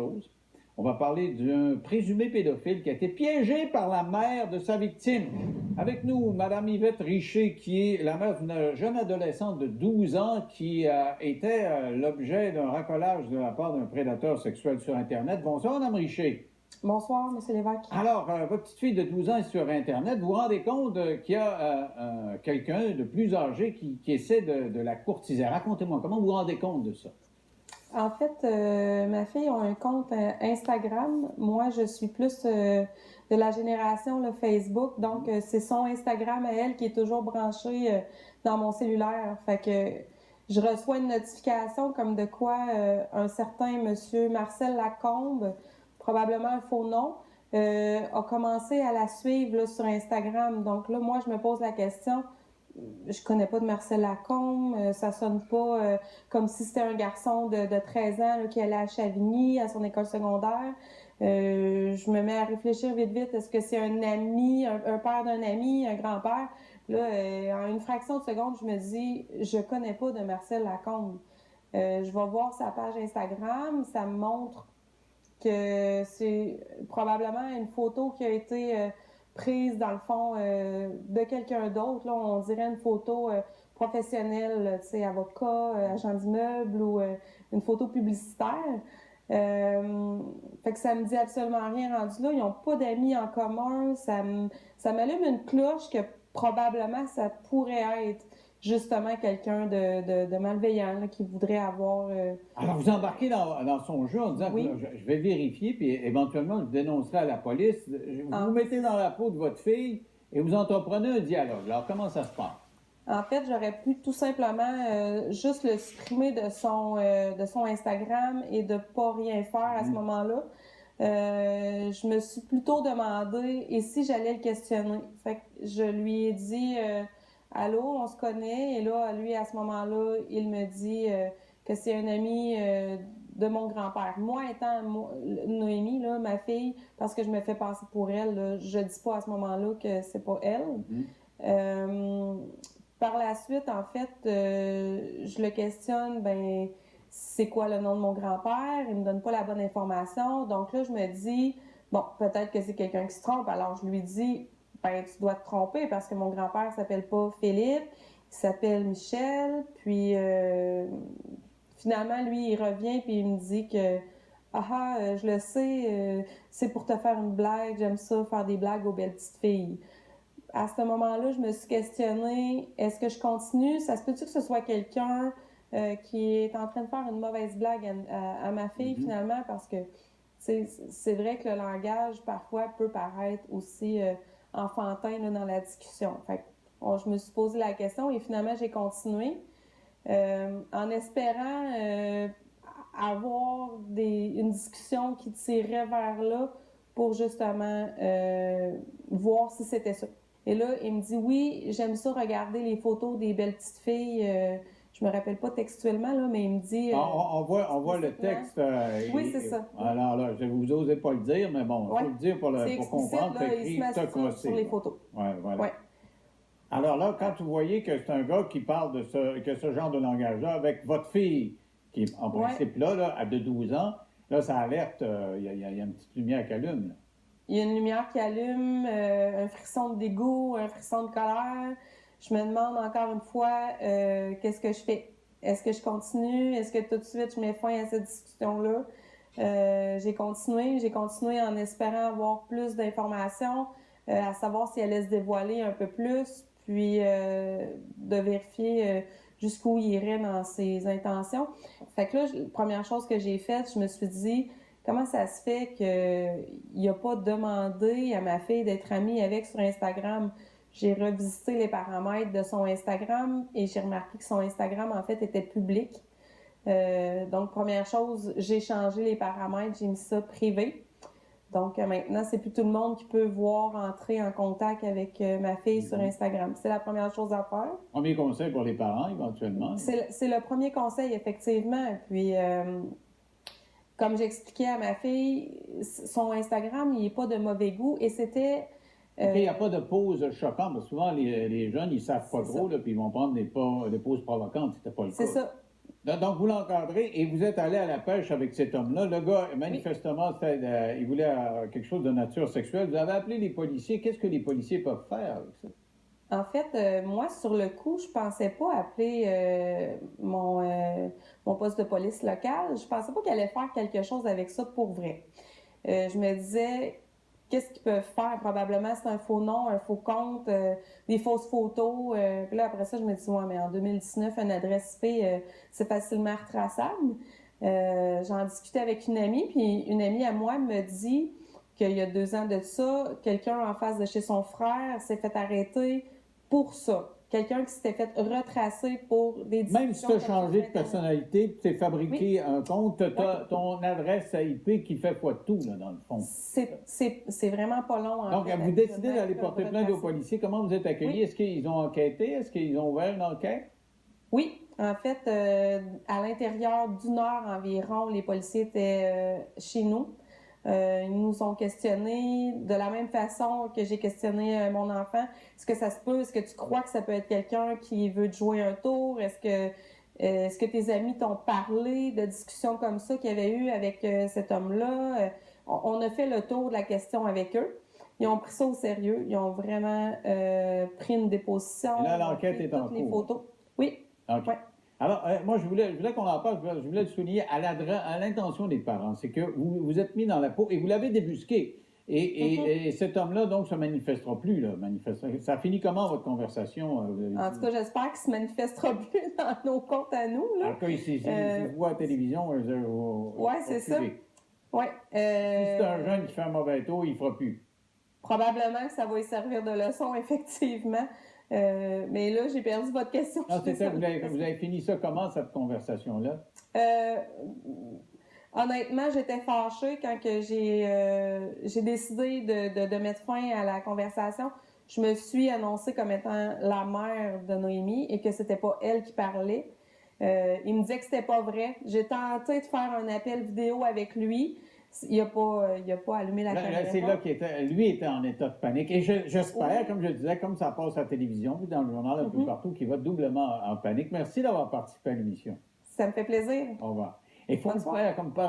chose. On va parler d'un présumé pédophile qui a été piégé par la mère de sa victime. Avec nous, Mme Yvette Richer, qui est la mère d'une jeune adolescente de 12 ans qui était l'objet d'un racolage de la part d'un prédateur sexuel sur Internet. Bonsoir, Mme Richer. Bonsoir, M. Lévesque. Alors, votre petite fille de 12 ans est sur Internet. Vous vous rendez compte qu'il y a quelqu'un de plus âgé qui essaie de la courtiser. Racontez-moi, comment vous vous rendez compte de ça? En fait, ma fille a un compte Instagram. Moi, je suis plus de la génération là, Facebook. Donc, c'est son Instagram à elle qui est toujours branché dans mon cellulaire. Fait que je reçois une notification comme de quoi un certain monsieur Marcel Lacombe, probablement un faux nom, a commencé à la suivre là, sur Instagram. Donc là, moi, je me pose la question... Je connais pas de Marcel Lacombe, ça sonne pas comme si c'était un garçon de 13 ans là, qui allait à Chavigny, à son école secondaire. Je me mets à réfléchir vite, est-ce que c'est un ami, un père d'un ami, un grand-père? Là, en une fraction de seconde, je me dis, je connais pas de Marcel Lacombe. Je vais voir sa page Instagram, ça me montre que c'est probablement une photo qui a été... prise, dans le fond, de quelqu'un d'autre. Là, on dirait une photo professionnelle, tu sais, avocat, agent d'immeuble ou une photo publicitaire. Fait que ça me dit absolument rien rendu là. Ils n'ont pas d'amis en commun. Ça m'allume une cloche que probablement ça pourrait être justement quelqu'un de malveillant là, qui voudrait avoir... Alors, vous embarquez dans son jeu en disant oui. que je vais vérifier, puis éventuellement, je dénoncerai à la police. Vous vous mettez dans la peau de votre fille et vous entreprenez un dialogue. Alors, comment ça se passe? En fait, j'aurais pu tout simplement juste le supprimer de son Instagram et de pas rien faire à ce moment-là. Je me suis plutôt demandé et si j'allais le questionner. Fait que je lui ai dit allô, on se connaît, et là, lui, à ce moment-là, il me dit que c'est un ami de mon grand-père. Moi, étant Noémie, là, ma fille, parce que je me fais passer pour elle, là, je dis pas à ce moment-là que c'est pas elle. Par la suite, en fait, je le questionne, ben, c'est quoi le nom de mon grand-père? Il me donne pas la bonne information. Donc là, je me dis, bon, peut-être que c'est quelqu'un qui se trompe. Alors, je lui dis, ben, tu dois te tromper parce que mon grand-père s'appelle pas Philippe, il s'appelle Michel. Puis, finalement, lui, il revient puis il me dit que, je le sais, c'est pour te faire une blague, j'aime ça, faire des blagues aux belles petites filles. À ce moment-là, je me suis questionnée, est-ce que je continue? Ça se peut-tu que ce soit quelqu'un qui est en train de faire une mauvaise blague à ma fille, finalement, parce que c'est vrai que le langage, parfois, peut paraître aussi enfantin là, dans la discussion. Fait que, je me suis posé la question et finalement, j'ai continué en espérant avoir une discussion qui tirerait vers là pour justement voir si c'était ça. Et là, il me dit, oui, j'aime ça regarder les photos des belles petites filles. Je me rappelle pas textuellement, là, mais il me dit... on voit le texte. Oui, c'est ça. Alors là, vous n'osez pas le dire, mais bon, il faut le dire pour comprendre. Là, il se met sur les photos. Oui, voilà. Ouais. Alors là, quand vous voyez que c'est un gars qui parle de ce genre de langage-là avec votre fille, qui est en principe là, de 12 ans, là, ça alerte, il y a une petite lumière qui allume, là. Il y a une lumière qui allume, un frisson de dégoût, un frisson de colère. Je me demande encore une fois, qu'est-ce que je fais? Est-ce que je continue? Est-ce que tout de suite je mets fin à cette discussion-là? J'ai continué en espérant avoir plus d'informations, à savoir si elle allait se dévoiler un peu plus, puis de vérifier jusqu'où il irait dans ses intentions. Fait que là, la première chose que j'ai faite, je me suis dit... Comment ça se fait qu'il n'a pas demandé à ma fille d'être amie avec sur Instagram? J'ai revisité les paramètres de son Instagram et j'ai remarqué que son Instagram, en fait, était public. Donc, première chose, j'ai changé les paramètres, j'ai mis ça privé. Donc, maintenant, c'est plus tout le monde qui peut voir entrer en contact avec ma fille sur Instagram. C'est la première chose à faire. Premier conseil pour les parents, éventuellement. C'est le premier conseil, effectivement. Puis... comme j'expliquais à ma fille, son Instagram, il n'est pas de mauvais goût et c'était... Il n'y a pas de pause choquante, parce que souvent, les jeunes, ils ne savent pas trop, là, puis ils vont prendre des pauses provocantes, c'était pas le cas. C'est ça. Donc, vous l'encadrez et vous êtes allé à la pêche avec cet homme-là. Le gars, manifestement, il voulait quelque chose de nature sexuelle. Vous avez appelé les policiers. Qu'est-ce que les policiers peuvent faire avec ça? En fait, moi, sur le coup, je pensais pas appeler mon poste de police local. Je pensais pas qu'il allait faire quelque chose avec ça pour vrai. Je me disais, qu'est-ce qu'ils peuvent faire? Probablement, c'est un faux nom, un faux compte, des fausses photos. Puis là, après ça, je me dis, ouais, mais en 2019, une adresse IP, c'est facilement retraçable. J'en discutais avec une amie, puis une amie à moi me dit qu'il y a 2 ans de ça, quelqu'un en face de chez son frère s'est fait arrêter pour ça. Quelqu'un qui s'était fait retracer pour des discussions. Même si tu as changé de personnalité, tu t'es fabriqué un compte, tu as ton adresse IP qui fait foi de tout, là, dans le fond. C'est vraiment pas long. Donc, vous décidez d'aller porter plainte aux policiers. Comment vous êtes accueillis? Oui. Est-ce qu'ils ont enquêté? Est-ce qu'ils ont ouvert une enquête? Oui. En fait, à l'intérieur d'1 heure environ, les policiers étaient chez nous. Ils nous ont questionnés de la même façon que j'ai questionné mon enfant. Est-ce que ça se peut? Est-ce que tu crois que ça peut être quelqu'un qui veut te jouer un tour? Est-ce que tes amis t'ont parlé de discussions comme ça qu'il y avait eu avec cet homme-là? On a fait le tour de la question avec eux. Ils ont pris ça au sérieux. Ils ont vraiment pris une déposition. Et là, l'enquête est en cours. Les photos. Oui. Okay. Ouais. Alors, moi, je voulais qu'on en parle, je voulais le souligner à l'intention des parents. C'est que vous vous êtes mis dans la peau et vous l'avez débusqué. Et cet homme-là, donc, se manifestera plus, là. Ça finit comment, votre conversation? En tout cas, j'espère qu'il se manifestera plus dans nos comptes à nous, là. En tout cas, ici, si vous voit à la télévision, oui, c'est ça. Ouais. Si c'est un jeune qui fait un mauvais tour, il ne fera plus. Probablement que ça va y servir de leçon, effectivement. Mais là, j'ai perdu votre question. Non, c'était, vous avez fini ça comment, cette conversation-là? Honnêtement, j'étais fâchée quand que j'ai décidé de mettre fin à la conversation. Je me suis annoncée comme étant la mère de Noémie et que c'était pas elle qui parlait. Il me disait que c'était pas vrai. J'ai tenté de faire un appel vidéo avec lui. Il a pas allumé la caméra. C'est là lui était en état de panique. Et j'espère, comme je disais, comme ça passe à la télévision, puis dans le journal un peu partout, qu'il va doublement en panique. Merci d'avoir participé à l'émission. Ça me fait plaisir. Au revoir. Il faut le faire comme